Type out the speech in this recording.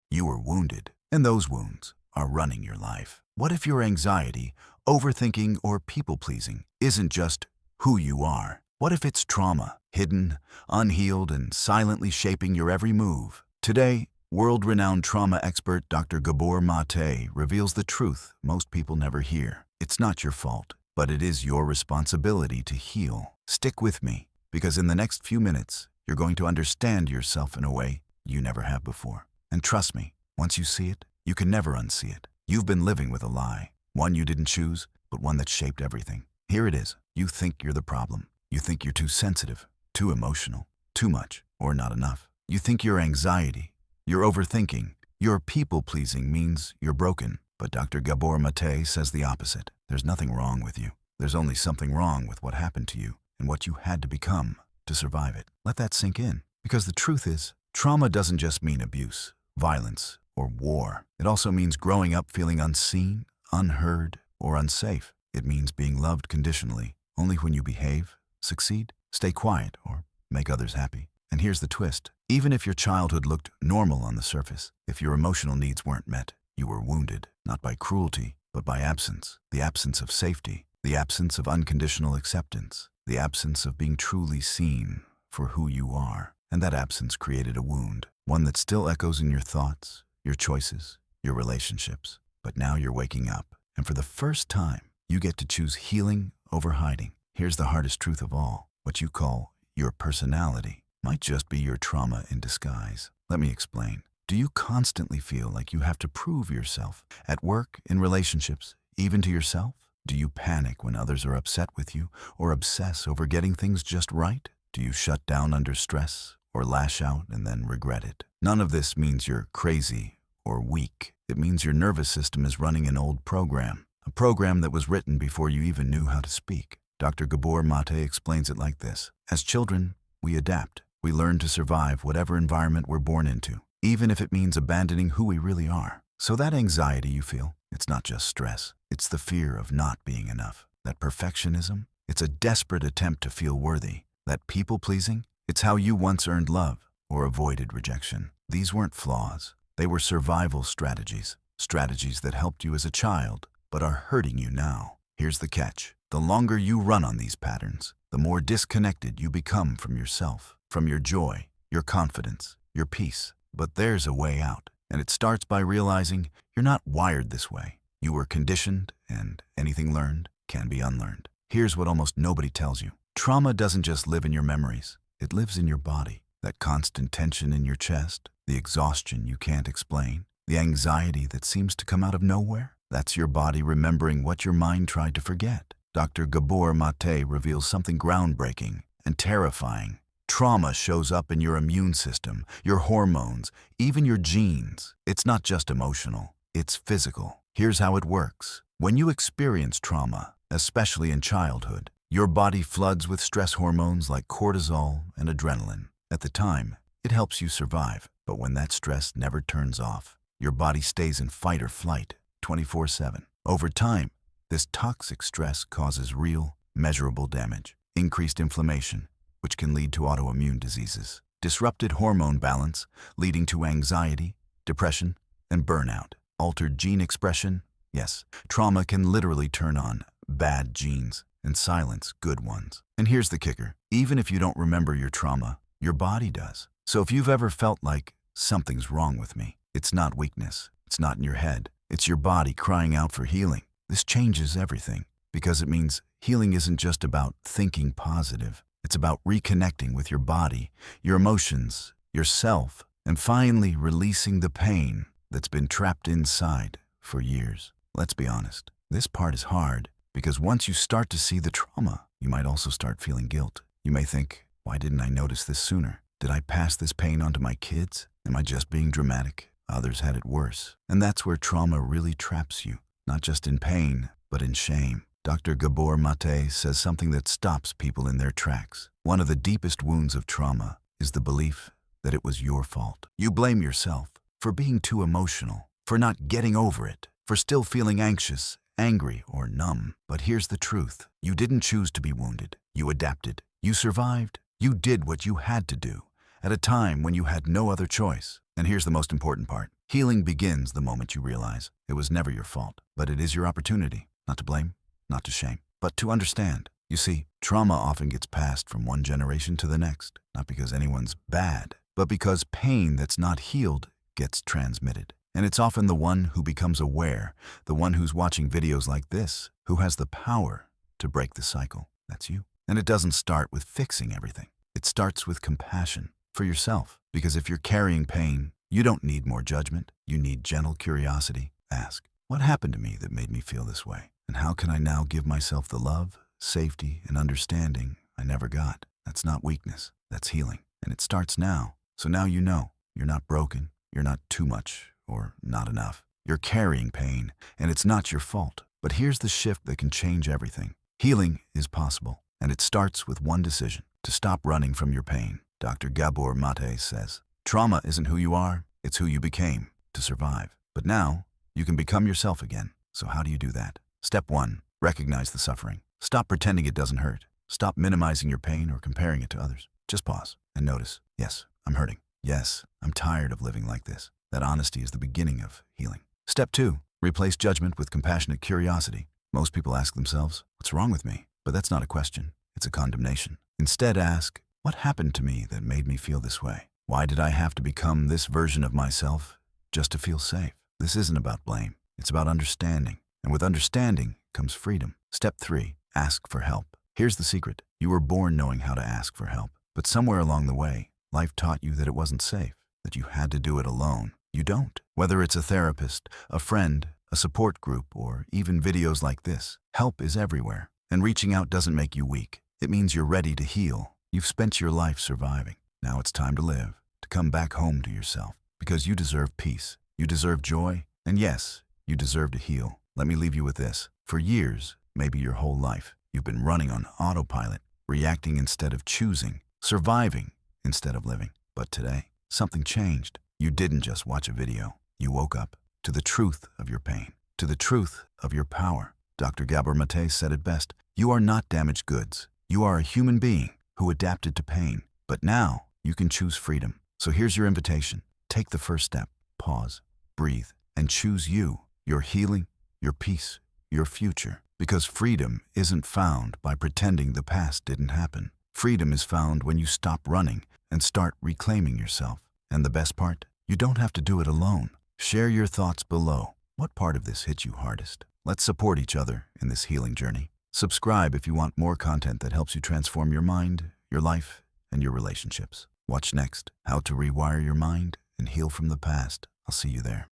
You were wounded, and those wounds are running your life. What if your anxiety, overthinking, or people-pleasing isn't just who you are? What if it's trauma, hidden, unhealed, and silently shaping your every move? Today, world-renowned trauma expert Dr. Gabor Maté reveals the truth most people never hear. It's not your fault, but it is your responsibility to heal. Stick with me, because in the next few minutes, you're going to understand yourself in a way you never have before. And trust me, once you see it, you can never unsee it. You've been living with a lie, one you didn't choose, but one that shaped everything. Here it is. You think you're the problem. You think you're too sensitive, too emotional, too much, or not enough. You think your anxiety, your overthinking, your people-pleasing means you're broken. But Dr. Gabor Maté says the opposite. There's nothing wrong with you. There's only something wrong with what happened to you and what you had to become to survive it. Let that sink in. Because the truth is, trauma doesn't just mean abuse, violence, or war. It also means growing up feeling unseen, unheard, or unsafe. It means being loved conditionally, only when you behave, succeed, stay quiet, or make others happy. And here's the twist. Even if your childhood looked normal on the surface, if your emotional needs weren't met, you were wounded, not by cruelty, but by absence. The absence of safety, the absence of unconditional acceptance, the absence of being truly seen for who you are. And that absence created a wound, one that still echoes in your thoughts, your choices, your relationships. But now you're waking up, and for the first time, you get to choose healing over hiding. Here's the hardest truth of all. What you call your personality might just be your trauma in disguise. Let me explain. Do you constantly feel like you have to prove yourself at work, in relationships, even to yourself? Do you panic when others are upset with you or obsess over getting things just right? Do you shut down under stress or lash out and then regret it? None of this means you're crazy or weak. It means your nervous system is running an old program, a program that was written before you even knew how to speak. Dr. Gabor Maté explains it like this. As children, we adapt. We learn to survive whatever environment we're born into, even if it means abandoning who we really are. So that anxiety you feel, it's not just stress. It's the fear of not being enough. That perfectionism, it's a desperate attempt to feel worthy. That people-pleasing, it's how you once earned love or avoided rejection. These weren't flaws. They were survival strategies, strategies that helped you as a child, but are hurting you now. Here's the catch. The longer you run on these patterns, the more disconnected you become from yourself, from your joy, your confidence, your peace. But there's a way out, and it starts by realizing you're not wired this way. You were conditioned, and anything learned can be unlearned. Here's what almost nobody tells you. Trauma doesn't just live in your memories. It lives in your body. That constant tension in your chest, the exhaustion you can't explain, the anxiety that seems to come out of nowhere. That's your body remembering what your mind tried to forget. Dr. Gabor Maté reveals something groundbreaking and terrifying. Trauma shows up in your immune system, your hormones, even your genes. It's not just emotional, it's physical. Here's how it works. When you experience trauma, especially in childhood, your body floods with stress hormones like cortisol and adrenaline. At the time, it helps you survive. But when that stress never turns off, your body stays in fight or flight 24/7. Over time, this toxic stress causes real, measurable damage. Increased inflammation, which can lead to autoimmune diseases. Disrupted hormone balance, leading to anxiety, depression, and burnout. Altered gene expression. Yes, trauma can literally turn on bad genes and silence good ones. And here's the kicker. Even if you don't remember your trauma, your body does. So if you've ever felt like something's wrong with me, it's not weakness. It's not in your head. It's your body crying out for healing. This changes everything, because it means healing isn't just about thinking positive. It's about reconnecting with your body, your emotions, yourself, and finally releasing the pain that's been trapped inside for years. Let's be honest. This part is hard, because once you start to see the trauma, you might also start feeling guilt. You may think, why didn't I notice this sooner? Did I pass this pain on to my kids? Am I just being dramatic? Others had it worse. And that's where trauma really traps you, not just in pain, but in shame. Dr. Gabor Maté says something that stops people in their tracks. One of the deepest wounds of trauma is the belief that it was your fault. You blame yourself for being too emotional, for not getting over it, for still feeling anxious, angry, or numb. But here's the truth. You didn't choose to be wounded. You adapted. You survived. You did what you had to do at a time when you had no other choice. And here's the most important part. Healing begins the moment you realize it was never your fault, but it is your opportunity, not to blame, not to shame, but to understand. You see, trauma often gets passed from one generation to the next, not because anyone's bad, but because pain that's not healed gets transmitted. And it's often the one who becomes aware, the one who's watching videos like this, who has the power to break the cycle. That's you. And it doesn't start with fixing everything. It starts with compassion for yourself. Because if you're carrying pain, you don't need more judgment. You need gentle curiosity. Ask, what happened to me that made me feel this way? And how can I now give myself the love, safety, and understanding I never got? That's not weakness. That's healing. And it starts now. So now you know you're not broken. You're not too much or not enough. You're carrying pain, and it's not your fault. But here's the shift that can change everything. Healing is possible, and it starts with one decision: to stop running from your pain. Dr. Gabor Maté says, trauma isn't who you are, it's who you became to survive. But now, you can become yourself again. So how do you do that? Step 1, recognize the suffering. Stop pretending it doesn't hurt. Stop minimizing your pain or comparing it to others. Just pause and notice, yes, I'm hurting. Yes, I'm tired of living like this. That honesty is the beginning of healing. Step 2, replace judgment with compassionate curiosity. Most people ask themselves, what's wrong with me? But that's not a question, it's a condemnation. Instead ask, what happened to me that made me feel this way? Why did I have to become this version of myself just to feel safe? This isn't about blame, it's about understanding. And with understanding comes freedom. Step 3, ask for help. Here's the secret. You were born knowing how to ask for help. But somewhere along the way, life taught you that it wasn't safe, that you had to do it alone. You don't. Whether it's a therapist, a friend, a support group, or even videos like this, help is everywhere. And reaching out doesn't make you weak. It means you're ready to heal. You've spent your life surviving. Now it's time to live, to come back home to yourself. Because you deserve peace, you deserve joy, and yes, you deserve to heal. Let me leave you with this. For years, maybe your whole life, you've been running on autopilot, reacting instead of choosing, surviving instead of living. But today, something changed. You didn't just watch a video. You woke up to the truth of your pain, to the truth of your power. Dr. Gabor Maté said it best. You are not damaged goods. You are a human being who adapted to pain. But now you can choose freedom. So here's your invitation. Take the first step. Pause, breathe, and choose you, your healing, your peace, your future. Because freedom isn't found by pretending the past didn't happen. Freedom is found when you stop running and start reclaiming yourself. And the best part? You don't have to do it alone. Share your thoughts below. What part of this hit you hardest? Let's support each other in this healing journey. Subscribe if you want more content that helps you transform your mind, your life, and your relationships. Watch next, how to rewire your mind and heal from the past. I'll see you there.